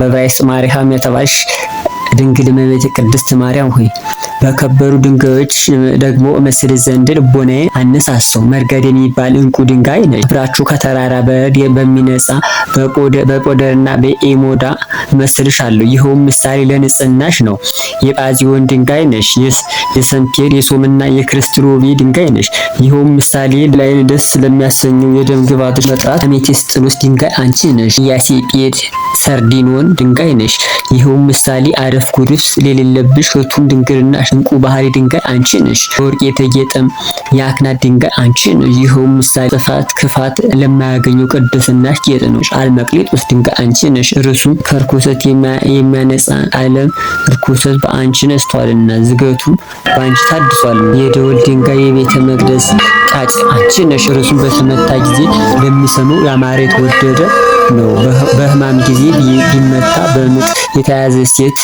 በዕብራይስጥ ማርያም የተባልሽ ድንግል እመቤቴ ቅድስት ማርያም ሆይ በከበሩ ድንጋዮች ደግሞ እመስል ዘንድ ልቦናዬ አነሳሳው። መርገድ የሚባል እንቁ ድንጋይ ነሽ። ክብራችሁ ከተራራ በረድ በሚነጻ በጶደርና በኤሞዳ እመስልሻለሁ። ይኸውም ምሳሌ ለንጽህናሽ ነው። የጳዚዮን ድንጋይ ነሽ። የሰንፔር የሶምና የክርስቶሎቤ ድንጋይ ነሽ። ይኸውም ምሳሌ ላይን ደስ ለሚያሰኘው የደም ግባቶች መጥራት አሜቴስጥኖስ ድንጋይ አንቺ ነሽ። የአሴጴድ ሰርዲኖን ድንጋይ ነሽ። ይኸውም ምሳሌ አረፍ ጉድፍ የሌለብሽ ፍቱን ድንግልና እንቁ ባህሪ ድንጋይ አንቺ ነሽ። በወርቅ የተጌጠም የአክናት ድንጋይ አንቺ ነሽ። ይኸውም ምሳሌ ጥፋት ክፋት ለማያገኘው ቅድስናሽ ጌጥ ነው። አልመቅሊጦስ ድንጋይ አንቺ ነሽ። እርሱም ከርኩሰት የሚያነጻ ዓለም ርኩሰት በአንቺ ነስቷልና ዝገቱም በአንቺ ታድሷልና። የደወል ድንጋይ የቤተ መቅደስ ቃጭ አንቺ ነሽ። እርሱም በተመታ ጊዜ ለሚሰማው ያማረ የተወደደ ነው። በሕማም ጊዜ ቢመታ በምጥ የተያዘ ሴት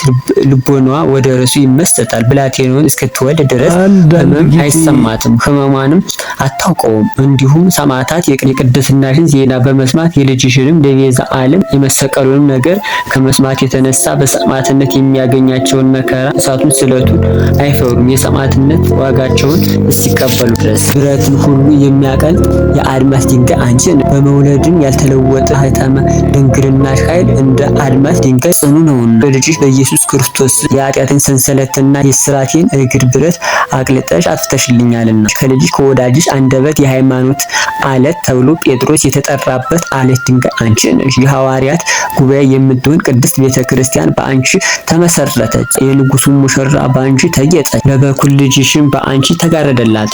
ልቦናዋ ወደ እርሱ ይመስጣል። ብላቴናውን እስክትወልድ ድረስ ሕመም አይሰማትም፣ ሕመሟንም አታውቀውም። እንዲሁም ሰማዕታት የቅድስናሽን ዜና በመስማት የልጅሽንም ለቤዛ ዓለም የመሰቀሉንም ነገር ከመስማት የተነሳ በሰማዕትነት የሚያገኛቸውን መከራ እሳቱን ስለቱን አይፈሩም፣ የሰማዕትነት ዋጋቸውን እስኪቀበሉ ድረስ። ብረትን ሁሉ የሚያቀልጥ የአድማስ ድንጋይ አንቺ ነሽ። በመውለድም ያልተለወጠ ሀይታማ ድንግልናሽ ኃይል እንደ አድማስ ድንጋይ ጽኑ ነውና በልጅሽ በኢየሱስ ክርስቶስ የኃጢአትን ሰንሰለትና የሥራቴን እግር ብረት አቅልጠሽ አጥፍተሽልኛልና። ከልጅሽ ከወዳጅሽ አንደበት የሃይማኖት አለት ተብሎ ጴጥሮስ የተጠራበት አለት ድንጋይ አንቺ ነሽ። የሐዋርያት ጉባኤ የምትሆን ቅድስት ቤተክርስቲያን በአንቺ ተመሰረተች። የንጉሡ ሙሽራ በአንቺ ተጌጠች። ለበኩር ልጅሽም በአንቺ ተጋረደላት።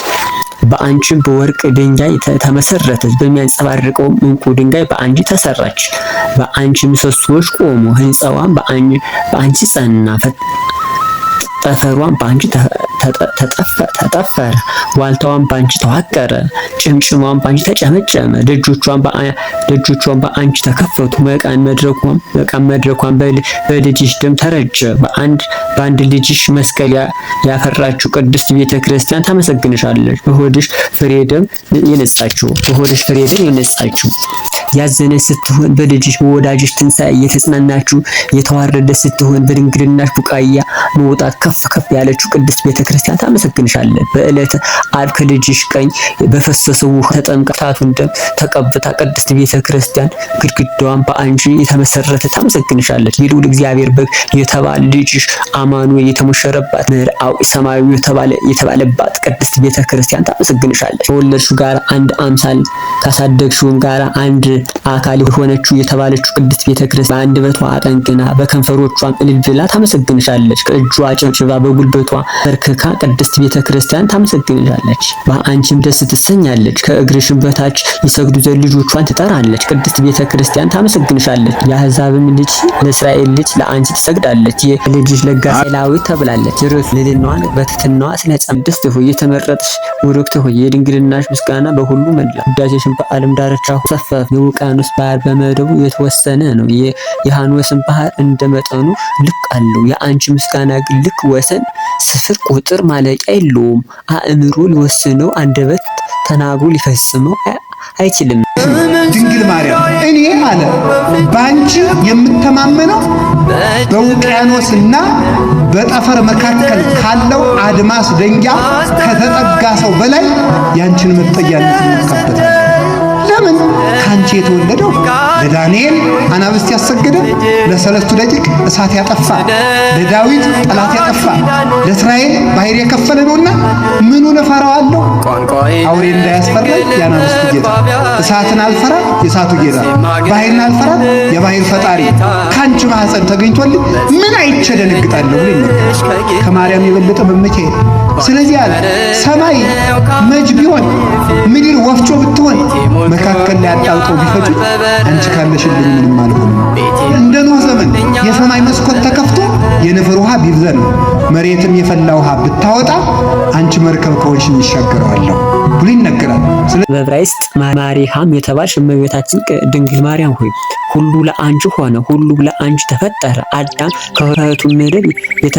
በአንቺም በወርቅ ድንጋይ ተመሰረተች። በሚያንጸባርቀው እንቁ ድንጋይ በአንቺ ተሰራች። በአንቺ ምሰሶዎች ቆሙ። ሕንጻዋም በአንቺ ጸና። ጠፈሯን በአንቺ ተጠፈረ። ዋልታዋን በአንቺ ተዋቀረ። ጭምጭሟን በአንቺ ተጨመጨመ። ደጆቿን በአንቺ ተከፈቱ። መቃን መድረኳን በልጅሽ ደም ተረጨ። በአንድ ልጅሽ መስቀል ያፈራችው ቅድስት ቤተ ክርስቲያን ታመሰግንሻለች። በሆድሽ ፍሬ ደም የነጻችው ያዘነች ስትሆን በልጅሽ በወዳጅሽ ትንሣኤ የተጽናናችው የተዋረደች ስትሆን በድንግልናሽ ቡቃያ መውጣት ከፍ ያለችው ቅድስት ቤተ ክርስቲያን ታመሰግንሻለች። በዕለተ ዓርብ ከልጅሽ ቀኝ በፈሰሰው ውሃ ተጠምቃ ታቱን ደም ተቀብታ ቅድስት ቤተ ክርስቲያን ግድግዳዋን በአንቺ የተመሰረተ ታመሰግንሻለች። የልዑል እግዚአብሔር በግ የተባለ ልጅሽ አማኑኤል የተሞሸረባት መርአዊ ሰማያዊ የተባለባት ቅድስት ቤተ ክርስቲያን ታመሰግንሻለች። ከወለድሽው ጋር አንድ አምሳል ካሳደግሽውም ጋር አንድ አካል የሆነችው የተባለችው ቅድስት ቤተ ክርስቲያን በአንደበቷ አጠንቅና በከንፈሮቿም እልል ብላ ታመሰግንሻለች። ከእጇ ጨብጭባ በጉልበቷ በርክካ ቅድስት ቤተ ክርስቲያን ታመሰግንሻለች። በአንቺም ደስ ትሰኛለች። ከእግርሽም በታች ይሰግዱ ዘንድ ልጆቿን ትጠራለች። ቅድስት ቤተ ክርስቲያን ታመሰግንሻለች። የአሕዛብም ልጅ ለእስራኤል ልጅ ለአንቺ ትሰግዳለች። የልጅሽ ለጋሴ ላዊት ተብላለች። ርሱ ልዕልናዋን በትሕትናዋ ስለጸና ቅድስት ሆይ የተመረጥሽ ውርክት ሆይ የድንግልናሽ ምስጋና በሁሉ መላ። ውዳሴሽን በዓለም ዳርቻ ሰፈፍ። የውቅያኖስ ባህር በመደቡ የተወሰነ ነው። የሐኖስን ባህር እንደመጠኑ ልክ አለው። የአንቺ ምስጋና ግን ልክ ወሰን ስፍር ቁጥር ማለቂያ የለውም። አእምሮ ሊወስነው አንደበት ተናግሮ ሊፈጽመው አይችልም። ድንግል ማርያም እኔ አለ ባንቺ የምተማመነው በውቅያኖስና በጠፈር መካከል ካለው አድማስ ደንጊያ ከተጠጋ ሰው በላይ ያንቺን መጠጊያነት እንከበታለን። ለምን ካንቺ የተወለደው ለዳንኤል አናብስት ያሰገደ፣ ለሰለስቱ ደቂቅ እሳት ያጠፋ፣ ለዳዊት ጠላት ያጠፋ፣ ለእስራኤል ባህር የከፈለ ነውና ምኑን እፈራዋለሁ? አውሬ እንዳያስፈራኝ የአናብስቱ ጌታ፣ እሳትን አልፈራ የእሳቱ ጌታ፣ ባህርን አልፈራ የባህር ፈጣሪ ካንቺ ማህፀን ተገኝቶልኝ ምን አይቼ ደነግጣለሁ ብሎ ይመጣል። ከማርያም የበለጠ በሚካኤል። ስለዚህ አለ ሰማይ መጅ ቢሆን ምድር ወፍጮ ብትሆን መካከል ላይ አጣልቀው ቢፈጩ አንቺ ካለሽልኝ ምንም አልሆንም። እንደ ኖህ ዘመን የሰማይ መስኮት ተከፍቶ የነፈር ውሃ ቢብዘን መሬትም የፈላ ውሃ ብታወጣ አንቺ መርከብ ከሆንሽ ይሻገራለሁ ብሎ ይነገራል። በዕብራይስጥ ማሪሃም የተባልሽ እመቤታችን ድንግል ማርያም ሆይ ሁሉ ለአንቺ ሆነ፣ ሁሉ ለአንቺ ተፈጠረ። አዳም ከእህቱ ምድር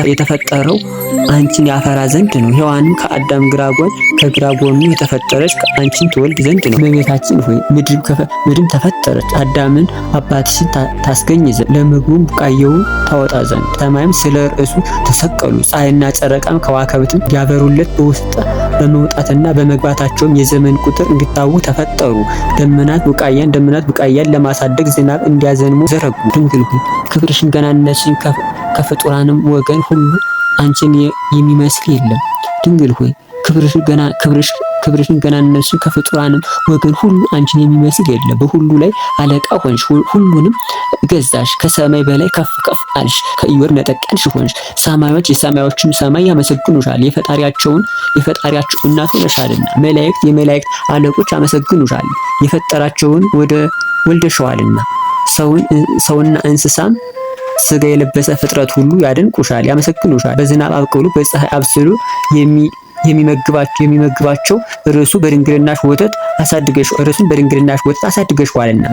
የተፈጠረው አንቺን ያፈራ ዘንድ ነው። ሔዋንም ከአዳም ከግራ ጎኑ የተፈጠረች አንቺን ትወልድ ዘንድ ነው። እመቤታችን ሆይ ምድርም ተፈጠረች አዳምን አባትሽን ታስገኝ ዘንድ፣ ለምግቡም ቡቃያውን ታወጣ ዘንድ። ሰማይም ስለ ርዕሱ ተሰቀሉ፣ ፀሐይና ጨረቃም ከዋክብትም ያበሩለት በውስጥ በመውጣትና በመግባታቸውም የዘመን ቁጥር እንዲታወቅ ተፈጠሩ። ደመናት ቡቃያን ለማሳደግ ዝናብ እንዲያዘንሙ ዘረጉ። ድንግል ሆይ ክብርሽን ገናነትሽን ከፍጡራንም ወገን ሁሉ አንቺን የሚመስል የለም። ድንግል ሆይ ክብርሽን ገናነትሽን ከፍጡራንም ወገን ሁሉ አንቺን የሚመስል የለም። በሁሉ ላይ አለቃ ሆንሽ፣ ሁሉንም ገዛሽ። ከሰማይ በላይ ከፍ ከፍ አልሽ፣ ከኢዮር ነጠቀልሽ ሆንሽ። ሰማዮች የሰማዮችን ሰማይ ያመሰግኑሻል፣ የፈጣሪያቸው እናት ሆነሻልና። መላእክት የመላእክት አለቆች ያመሰግኑሻል፣ የፈጠራቸውን ወልደሻልና። ሰውና እንስሳም ስጋ የለበሰ ፍጥረት ሁሉ ያደንቁሻል፣ ያመሰግኑሻል። በዝናብ አብቅሉ፣ በፀሐይ አብስሉ የሚመግባቸው እርሱን በድንግልናሽ ወተት አሳድገሽዋልና።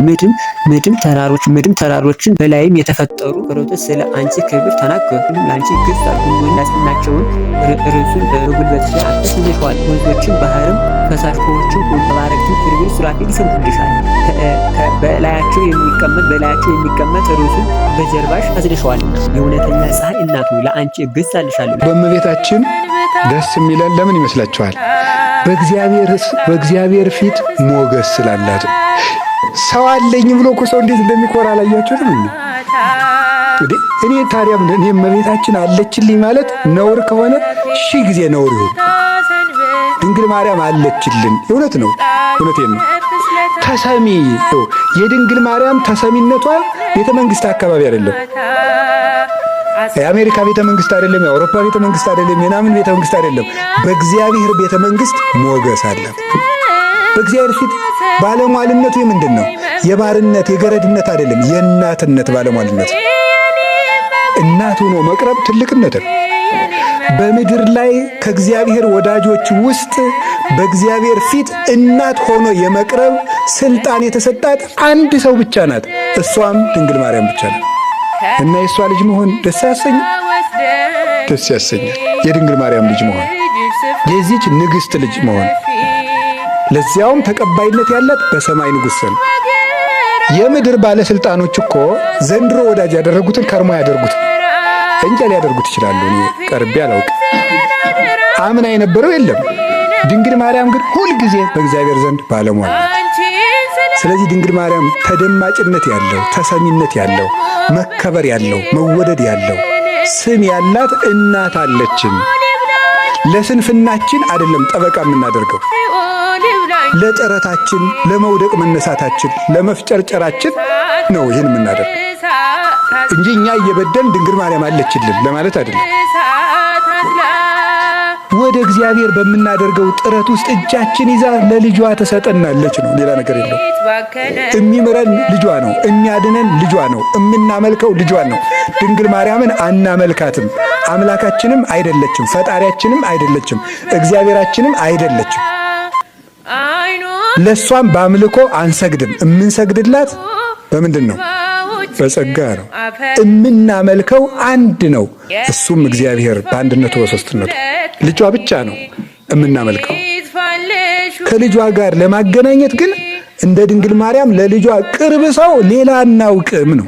ምድም ተራሮችን በላይም የተፈጠሩ ፍጥረቶች ስለ አንቺ ክብር ተናገሩ። ለአንቺ ይገዛሉ፣ ሁሉን ያጸናቸውን እርሱን በጉልበትሽ ላይ አትስለሽዋል። ወንዞችን ባህርም ፈሳሾችም ሁሉ ባረክቱ ኪሩቤል ሱራፌል ይሰግዱልሻል። በላያቸው የሚቀመጥ እርሱን በጀርባሽ አዝለሽዋልና። የእውነተኛ ፀሐይ እናቱ ለአንቺ እገዛልሻለሁ። በእመቤታችን ደስ የሚለን ለምን ይመስላችኋል? በእግዚአብሔር ፊት ሞገስ ስላላት። ሰው አለኝ ብሎ እኮ ሰው እንዴት እንደሚኮራ አላያችሁም? እኔ ታዲያ እኔ እመቤታችን አለችልኝ ማለት ነውር ከሆነ ሺህ ጊዜ ነውር ይሁን። ድንግል ማርያም አለችልን። እውነት ነው፣ እውነቴን ነው። ተሰሚ የድንግል ማርያም ተሰሚነቷ ቤተ መንግስት አካባቢ አይደለም። የአሜሪካ ቤተ መንግስት አይደለም፣ የአውሮፓ ቤተ መንግስት አይደለም፣ የናምን ቤተ መንግስት አይደለም። በእግዚአብሔር ቤተ መንግስት ሞገስ አለ። በእግዚአብሔር ፊት ባለሟልነቱ ምንድን ነው? የባርነት የገረድነት አይደለም፣ የእናትነት ባለሟልነት። እናት ሆኖ መቅረብ ትልቅነት ነው። በምድር ላይ ከእግዚአብሔር ወዳጆች ውስጥ በእግዚአብሔር ፊት እናት ሆኖ የመቅረብ ስልጣን የተሰጣት አንድ ሰው ብቻ ናት። እሷም ድንግል ማርያም ብቻ ናት። እና የእሷ ልጅ መሆን ደስ ያሰኛል፣ ደስ ያሰኛል። የድንግል ማርያም ልጅ መሆን፣ የዚች ንግሥት ልጅ መሆን፣ ለዚያውም ተቀባይነት ያላት በሰማይ ንጉሥ ነው። የምድር ባለስልጣኖች እኮ ዘንድሮ ወዳጅ ያደረጉትን ከርሞ ያደርጉት እንጂ ሊያደርጉት ይችላሉ። እኔ ቀርቤ አላውቅም። አምና የነበረው የለም። ድንግል ማርያም ግን ሁልጊዜ በእግዚአብሔር ዘንድ ባለሟል። ስለዚህ ድንግል ማርያም ተደማጭነት ያለው፣ ተሰሚነት ያለው፣ መከበር ያለው፣ መወደድ ያለው ስም ያላት እናት አለችን። ለስንፍናችን አይደለም ጠበቃ የምናደርገው፣ ለጥረታችን፣ ለመውደቅ መነሳታችን፣ ለመፍጨርጨራችን ነው ይህን የምናደርገው እንጂ እኛ እየበደል ድንግል ማርያም አለችልን ለማለት አይደለም። ወደ እግዚአብሔር በምናደርገው ጥረት ውስጥ እጃችን ይዛ ለልጇ ተሰጠናለች ነው፣ ሌላ ነገር የለው። የሚምረን ልጇ ነው፣ የሚያድነን ልጇ ነው፣ የምናመልከው ልጇን ነው። ድንግል ማርያምን አናመልካትም። አምላካችንም አይደለችም፣ ፈጣሪያችንም አይደለችም፣ እግዚአብሔራችንም አይደለችም። ለሷም በአምልኮ አንሰግድም። የምንሰግድላት በምንድን ነው? በጸጋ ነው። የምናመልከው አንድ ነው፣ እሱም እግዚአብሔር በአንድነቱ በሦስትነቱ ልጇ ብቻ ነው የምናመልከው። ከልጇ ጋር ለማገናኘት ግን እንደ ድንግል ማርያም ለልጇ ቅርብ ሰው ሌላ አናውቅም ነው።